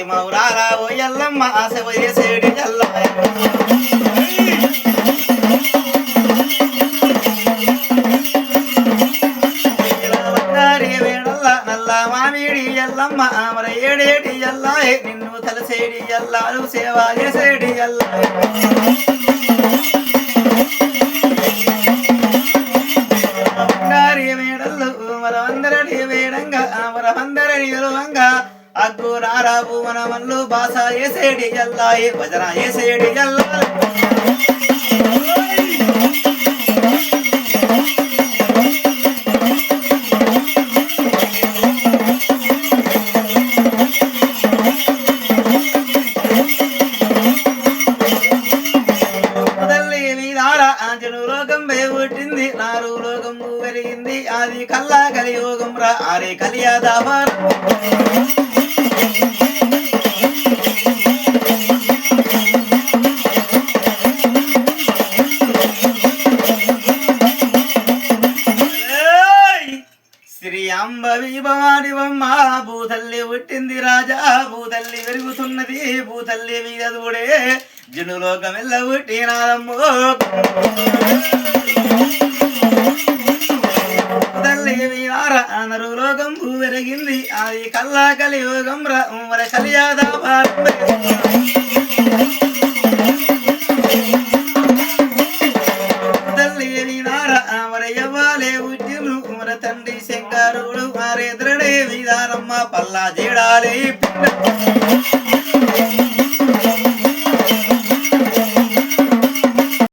మౌరారా ఓ ఎల్లమ్మ సేవ చేసేడి ఎల్లయ్య నల్ల మామిడి ఎల్లమ్మ మరి ఏడేటి ఎల్లాయే నిన్ను తలసేడి ఎల్లాలు సేవ చేసేడి ఎల్లాయే మేడల్లు మరవందరని వేడంగా మరవందరని విలువంగా అగ్గు నారాబు మన మల్లు బాస చేసేడి ఎల్లాయే భజన చేసేడి ఎల్లాయే ఆది కల్లా కలియోగం రా ఆరే కలియాదావార్ శ్రీ అంబ విభవాని బొమ్మ భూతల్లి పుట్టింది రాజా భూతల్లి పెరుగుతున్నది భూతల్లి మీద దూడే జనులోకమెల్ల పుట్టినాదమ్మో నరులోకం భూ పెరిగింది అది కల్లా కలియోగం ర కలియాదా తల్లి నార మరయ్యవాలే ఉద్యులు మర తండ్రి శంకరుడు మరెదురడే విధానమ్మ పల్లా జేడాలే